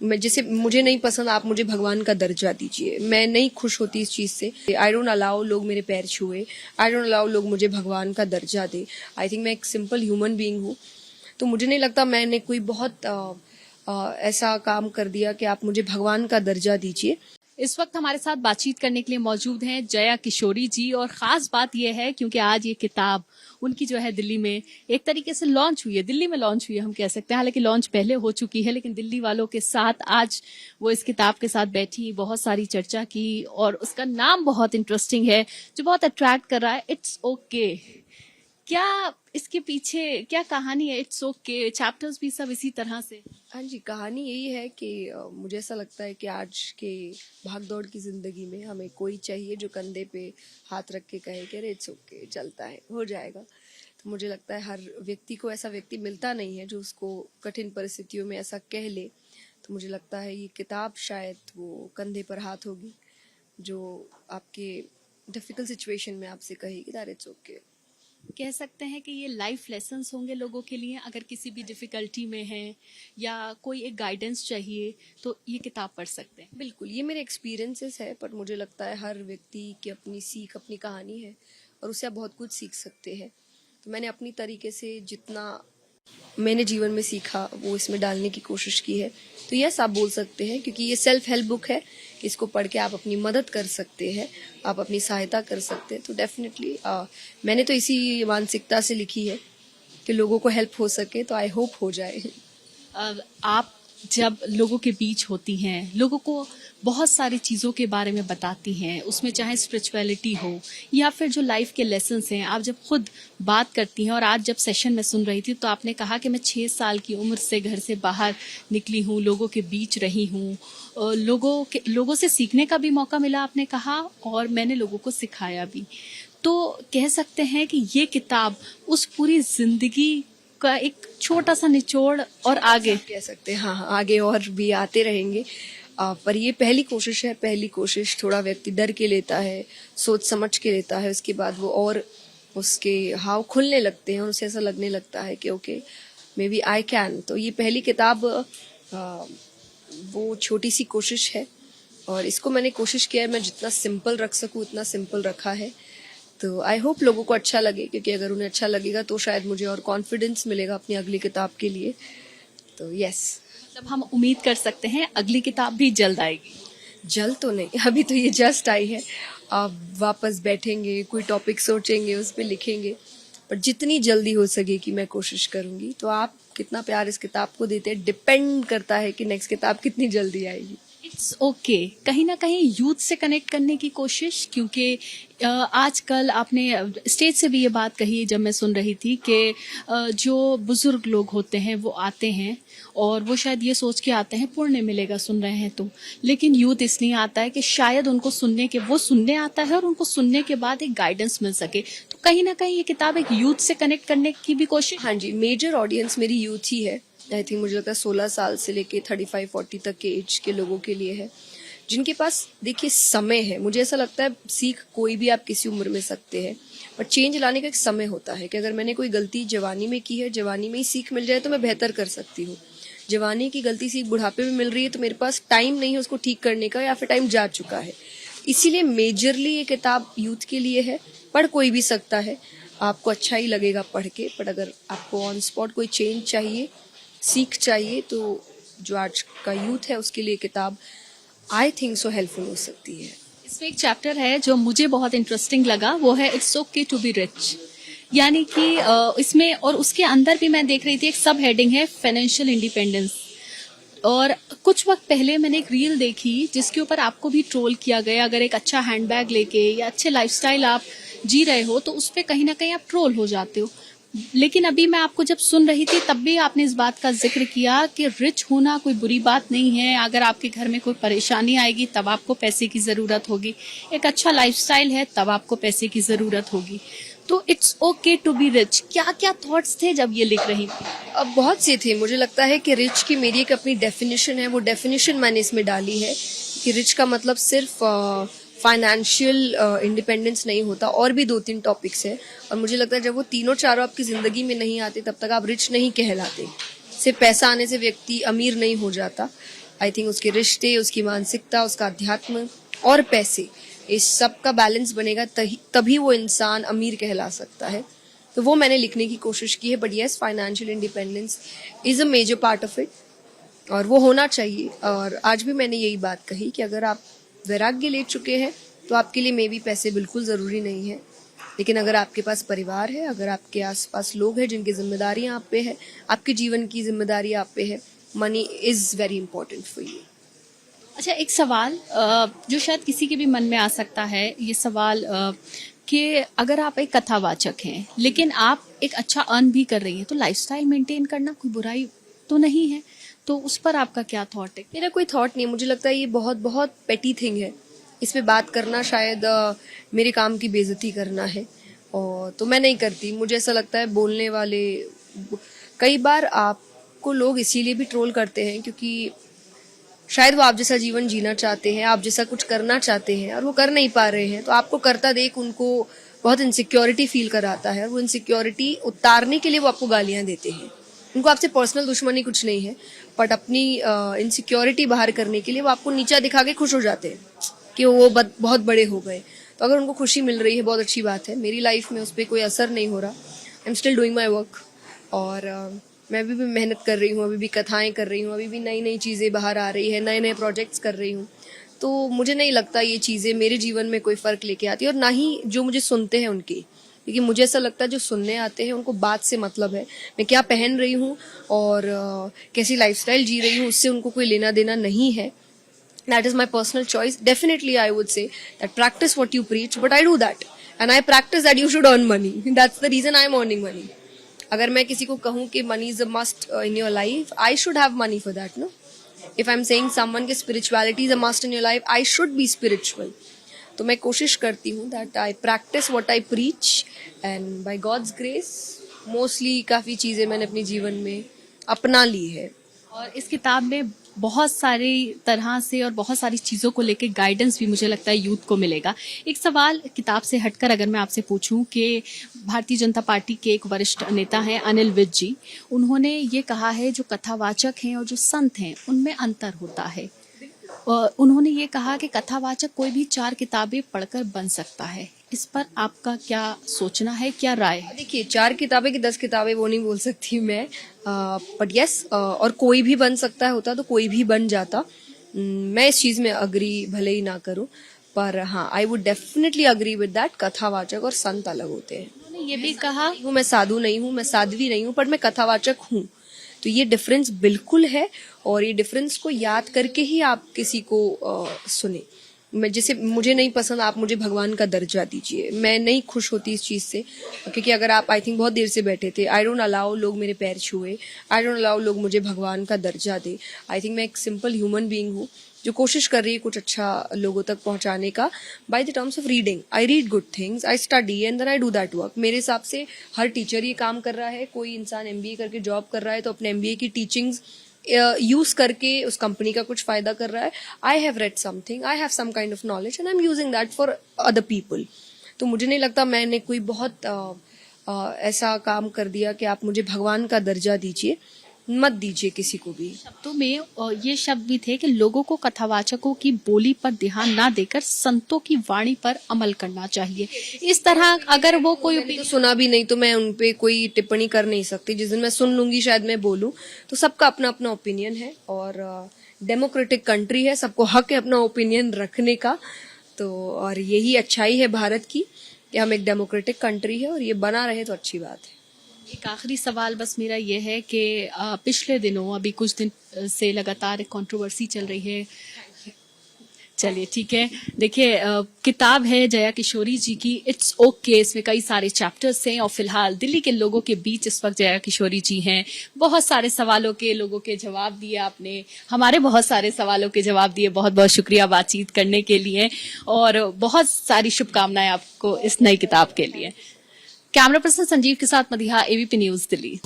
मैं जैसे मुझे नहीं पसंद, आप मुझे भगवान का दर्जा दीजिए, मैं नहीं खुश होती इस चीज से। आई डोंट अलाउ लोग मेरे पैर छुए, आई डोंट अलाउ लोग मुझे भगवान का दर्जा दे। आई थिंक मैं एक सिंपल ह्यूमन बीइंग हूँ, तो मुझे नहीं लगता मैंने कोई बहुत ऐसा काम कर दिया कि आप मुझे भगवान का दर्जा दीजिए। इस वक्त हमारे साथ बातचीत करने के लिए मौजूद हैं जया किशोरी जी, और खास बात यह है क्योंकि आज ये किताब उनकी जो है दिल्ली में एक तरीके से लॉन्च हुई है, दिल्ली में लॉन्च हुई है हम कह सकते हैं, हालांकि लॉन्च पहले हो चुकी है, लेकिन दिल्ली वालों के साथ आज वो इस किताब के साथ बैठी, बहुत सारी चर्चा की, और उसका नाम बहुत इंटरेस्टिंग है जो बहुत अट्रैक्ट कर रहा है, इट्स ओके। क्या इसके पीछे क्या कहानी है इट्स ओके? चैप्टर्स भी सब इसी तरह से? हाँ जी, कहानी यही है कि मुझे ऐसा लगता है कि आज के भागदौड़ की जिंदगी में हमें कोई चाहिए जो कंधे पे हाथ रख के कहे कि अरे इट्स ओके, चलता है, हो जाएगा। तो मुझे लगता है हर व्यक्ति को ऐसा व्यक्ति मिलता नहीं है जो उसको कठिन परिस्थितियों में ऐसा कह ले। तो मुझे लगता है ये किताब शायद वो कंधे पर हाथ होगी जो आपके डिफिकल्ट सिचुएशन में आपसे कहेगी दैट इट्स ओके। कह सकते हैं कि ये लाइफ लेसन्स होंगे लोगों के लिए, अगर किसी भी डिफिकल्टी में है या कोई एक गाइडेंस चाहिए तो ये किताब पढ़ सकते हैं। बिल्कुल, ये मेरे एक्सपीरियंसेस है, पर मुझे लगता है हर व्यक्ति की अपनी सीख, अपनी कहानी है और उससे आप बहुत कुछ सीख सकते हैं। तो मैंने अपनी तरीके से जितना मैंने जीवन में सीखा वो इसमें डालने की कोशिश की है। तो यस, आप बोल सकते हैं, क्योंकि ये सेल्फ हेल्प बुक है, इसको पढ़ के आप अपनी मदद कर सकते हैं, आप अपनी सहायता कर सकते हैं। तो डेफिनेटली मैंने तो इसी मानसिकता से लिखी है कि लोगों को हेल्प हो सके, तो आई होप हो जाए। आप जब लोगों के बीच होती हैं, लोगों को बहुत सारी चीज़ों के बारे में बताती हैं, उसमें चाहे स्पिरिचुअलिटी हो या फिर जो लाइफ के लेसन्स हैं, आप जब खुद बात करती हैं, और आज जब सेशन में सुन रही थी तो आपने कहा कि मैं 6 साल की उम्र से घर से बाहर निकली हूँ, लोगों के बीच रही हूँ, लोगों से सीखने का भी मौका मिला आपने कहा, और मैंने लोगों को सिखाया भी। तो कह सकते हैं कि ये किताब उस पूरी जिंदगी का एक छोटा सा निचोड़, और आगे कह सकते हैं, हाँ हाँ, आगे और भी आते रहेंगे। पर ये पहली कोशिश है, पहली कोशिश थोड़ा व्यक्ति डर के लेता है, सोच समझ के लेता है, उसके बाद वो और उसके हाव खुलने लगते हैं और उसे ऐसा लगने लगता है कि okay maybe I can. तो ये पहली किताब वो छोटी सी कोशिश है और इसको मैंने कोशिश किया है मैं जितना सिंपल रख सकूं उतना सिंपल रखा है। तो आई होप लोगों को अच्छा लगे, क्योंकि अगर उन्हें अच्छा लगेगा तो शायद मुझे और कॉन्फिडेंस मिलेगा अपनी अगली किताब के लिए। तो यस, मतलब हम उम्मीद कर सकते हैं अगली किताब भी जल्द आएगी? जल्द तो नहीं, अभी तो ये जस्ट आई है। आप वापस बैठेंगे, कोई टॉपिक सोचेंगे, उस पर लिखेंगे, पर जितनी जल्दी हो सकेगी मैं कोशिश करूंगी। तो आप कितना प्यार इस किताब को देते हैं डिपेंड करता है कि नेक्स्ट किताब कितनी जल्दी आएगी। इट्स ओके कहीं ना कहीं यूथ से कनेक्ट करने की कोशिश, क्योंकि आजकल आपने स्टेज से भी ये बात कही जब मैं सुन रही थी कि जो बुजुर्ग लोग होते हैं वो आते हैं और वो शायद ये सोच के आते हैं पुण्य मिलेगा सुन रहे हैं तो, लेकिन यूथ इसलिए आता है कि शायद उनको सुनने आता है और उनको सुनने के बाद एक गाइडेंस मिल सके। तो कहीं ना कहीं ये किताब एक यूथ से कनेक्ट करने की भी कोशिश। हाँ जी, मेजर ऑडियंस मेरी यूथ ही है। आई थिंक मुझे लगता है 16 साल से लेके 35-40 तक के एज के लोगों के लिए है, जिनके पास देखिए समय है। मुझे ऐसा लगता है सीख कोई भी आप किसी उम्र में सकते हैं, पर चेंज लाने का एक समय होता है कि अगर मैंने कोई गलती जवानी में की है, जवानी में ही सीख मिल जाए तो मैं बेहतर कर सकती हूँ। जवानी की गलती सीख बुढ़ापे में मिल रही है तो मेरे पास टाइम नहीं है उसको ठीक करने का, या फिर टाइम जा चुका है। इसीलिए मेजरली ये किताब यूथ के लिए है। पढ़ कोई भी सकता है, आपको अच्छा ही लगेगा पढ़ के, पर अगर आपको ऑन स्पॉट कोई चेंज चाहिए, सीख चाहिए, तो जो आज का यूथ है उसके लिए किताब आई थिंक सो हेल्पफुल हो सकती है। इसमें एक चैप्टर है जो मुझे बहुत इंटरेस्टिंग लगा, वो है it's okay to be rich, यानी कि इसमें, और उसके अंदर भी मैं देख रही थी एक सब हेडिंग है फाइनेंशियल इंडिपेंडेंस। और कुछ वक्त पहले मैंने एक रील देखी जिसके ऊपर आपको भी ट्रोल किया गया, अगर एक अच्छा हैंडबैग लेके या अच्छे लाइफस्टाइल आप जी रहे हो तो उस पर कहीं ना कहीं आप ट्रोल हो जाते हो। लेकिन अभी मैं आपको जब सुन रही थी तब भी आपने इस बात का जिक्र किया कि रिच होना कोई बुरी बात नहीं है, अगर आपके घर में कोई परेशानी आएगी तब आपको पैसे की जरूरत होगी, एक अच्छा लाइफस्टाइल है तब आपको पैसे की जरूरत होगी। तो it's okay to be rich, क्या क्या थॉट्स थे जब ये लिख रही थी? अब बहुत से थे। मुझे लगता है कि रिच की मेरी एक अपनी डेफिनेशन है, वो डेफिनेशन मैंने इसमें डाली है कि रिच का मतलब सिर्फ फाइनेंशियल इंडिपेंडेंस नहीं होता, और भी 2-3 टॉपिक्स है। और मुझे लगता है जब वो तीनों चारों आपकी जिंदगी में नहीं आते तब तक आप रिच नहीं कहलाते। सिर्फ पैसा आने से व्यक्ति अमीर नहीं हो जाता। आई थिंक उसके रिश्ते, उसकी मानसिकता, उसका अध्यात्म और पैसे, इस सब का बैलेंस बनेगा तभी वो इंसान अमीर कहला सकता है। तो वो मैंने लिखने की कोशिश की है। But yes, financial independence is a major part of it और वो होना चाहिए। और आज भी मैंने यही बात कही कि अगर आप वैराग्य ले चुके हैं तो आपके लिए मे बी पैसे बिल्कुल ज़रूरी नहीं है, लेकिन अगर आपके पास परिवार है, अगर आपके आसपास लोग हैं जिनकी जिम्मेदारियां आप पे है, आपके जीवन की जिम्मेदारी आप पे है, money is very important for you. अच्छा, एक सवाल जो शायद किसी के भी मन में आ सकता है, ये सवाल कि अगर आप एक कथावाचक हैं लेकिन आप एक अच्छा अर्न भी कर रही हैं तो लाइफस्टाइल मेंटेन करना कोई बुराई तो नहीं है, तो उस पर आपका क्या थॉट है? मेरा कोई थॉट नहीं है। मुझे लगता है ये बहुत बहुत पेटी थिंग है। इस पे बात करना शायद मेरे काम की बेइज्जती करना है, और तो मैं नहीं करती। मुझे ऐसा लगता है बोलने वाले, कई बार आपको लोग इसीलिए भी ट्रोल करते हैं क्योंकि शायद वो आप जैसा जीवन जीना चाहते हैं, आप जैसा कुछ करना चाहते हैं और वो कर नहीं पा रहे हैं। तो आपको करता देख उनको बहुत इनसिक्योरिटी फील कराता है और वो इनसिक्योरिटी उतारने के लिए वो आपको गालियां देते हैं। उनको आपसे पर्सनल दुश्मनी कुछ नहीं है, बट अपनी इनसिक्योरिटी बाहर करने के लिए वो आपको नीचा दिखा के खुश हो जाते हैं कि वो बहुत बड़े हो गए। तो अगर उनको खुशी मिल रही है, बहुत अच्छी बात है। मेरी लाइफ में उस पर कोई असर नहीं हो रहा। I am still doing my work और मैं अभी भी मेहनत कर रही हूँ, अभी भी कथाएं कर रही हूँ, अभी भी नई नई चीज़ें बाहर आ रही है, नए नए प्रोजेक्ट्स कर रही हूँ। तो मुझे नहीं लगता ये चीज़ें मेरे जीवन में कोई फ़र्क लेके आती है, और ना ही जो मुझे सुनते हैं उनकी, क्योंकि मुझे ऐसा लगता है जो सुनने आते हैं उनको बात से मतलब है। मैं क्या पहन रही हूँ और कैसी लाइफस्टाइल जी रही हूँ, उससे उनको कोई लेना देना नहीं है। That is my personal choice. Definitely, I would say that practice what you preach, but I do that. And I practice that you should earn money. That's the reason I am earning money. अगर मैं किसी को कहूँ कि money is a must in your life, I should have money for that, no? If I'm saying someone कि spirituality is a must in your life, I should be spiritual. तो मैं कोशिश करती हूँ that I practice what I preach, and by God's grace, mostly काफ़ी चीज़ें मैंने अपने जीवन में अपना ली है। और इस किताब में बहुत सारी तरह से और बहुत सारी चीज़ों को लेकर गाइडेंस भी मुझे लगता है यूथ को मिलेगा। एक सवाल किताब से हटकर अगर मैं आपसे पूछूं कि भारतीय जनता पार्टी के एक वरिष्ठ नेता हैं अनिल विज जी, उन्होंने ये कहा है जो कथावाचक हैं और जो संत हैं उनमें अंतर होता है। और उन्होंने ये कहा कि कथावाचक कोई भी 4 किताबें पढ़कर बन सकता है। इस पर आपका क्या सोचना है, क्या राय है? देखिए, 4 किताबें की 10 किताबें वो नहीं बोल सकती मैं, बट यस, और कोई भी बन सकता है, होता तो कोई भी बन जाता। मैं इस चीज में अग्री भले ही ना करूं, पर हाँ, I would definitely agree with that. कथावाचक और संत अलग होते हैं। उन्होंने ये भी कहा, मैं साधु नहीं हूँ, मैं साध्वी नहीं हूँ, पर मैं कथावाचक हूँ। तो ये डिफरेंस बिल्कुल है, और ये डिफरेंस को याद करके ही आप किसी को सुने। मैं जैसे, मुझे नहीं पसंद, आप मुझे भगवान का दर्जा दीजिए, मैं नहीं खुश होती इस चीज़ से। क्योंकि अगर आप, आई थिंक बहुत देर से बैठे थे, आई डोंट अलाउ लोग मेरे पैर छुए, आई डोंट अलाउ लोग मुझे भगवान का दर्जा दे। आई थिंक मैं एक सिंपल ह्यूमन बीइंग हूँ जो कोशिश कर रही है कुछ अच्छा लोगों तक पहुंचाने का, by the terms of reading. I read good things, I study and then I do that work. मेरे हिसाब से हर टीचर ये काम कर रहा है। कोई इंसान MBA करके जॉब कर रहा है तो अपने MBA की टीचिंग्स यूज करके उस कंपनी का कुछ फायदा कर रहा है। I have read something, I have some kind of knowledge and I am using that for other people. तो मुझे नहीं लगता मैंने कोई बहुत ऐसा काम कर दिया कि आप मुझे भगवान का दर्जा दीजिए, मत दीजिए किसी को भी। शब्दों में ये शब्द भी थे कि लोगों को कथावाचकों की बोली पर ध्यान ना देकर संतों की वाणी पर अमल करना चाहिए। इस तरह अगर वो कोई तो सुना भी नहीं तो मैं उन पे कोई टिप्पणी कर नहीं सकती। जिस दिन मैं सुन लूंगी शायद मैं बोलूं। तो सबका अपना अपना ओपिनियन है, और डेमोक्रेटिक कंट्री है, सबको हक है अपना ओपिनियन रखने का। तो और यही अच्छाई है भारत की कि हम एक डेमोक्रेटिक कंट्री है, और ये बना रहे तो अच्छी बात है। एक आखिरी सवाल बस मेरा ये है कि पिछले दिनों, अभी कुछ दिन से लगातार एक कंट्रोवर्सी चल रही है। चलिए ठीक है, देखिए किताब है जया किशोरी जी की इट्स ओके, इसमें कई सारे चैप्टर्स हैं और फिलहाल दिल्ली के लोगों के बीच इस वक्त जया किशोरी जी हैं। बहुत सारे सवालों के लोगों के जवाब दिए आपने, हमारे बहुत सारे सवालों के जवाब दिए। बहुत बहुत शुक्रिया बातचीत करने के लिए, और बहुत सारी शुभकामनाएं आपको इस नई किताब के लिए। कैमरा पर्सन संजीव के साथ मदिहा, ABP न्यूज दिल्ली।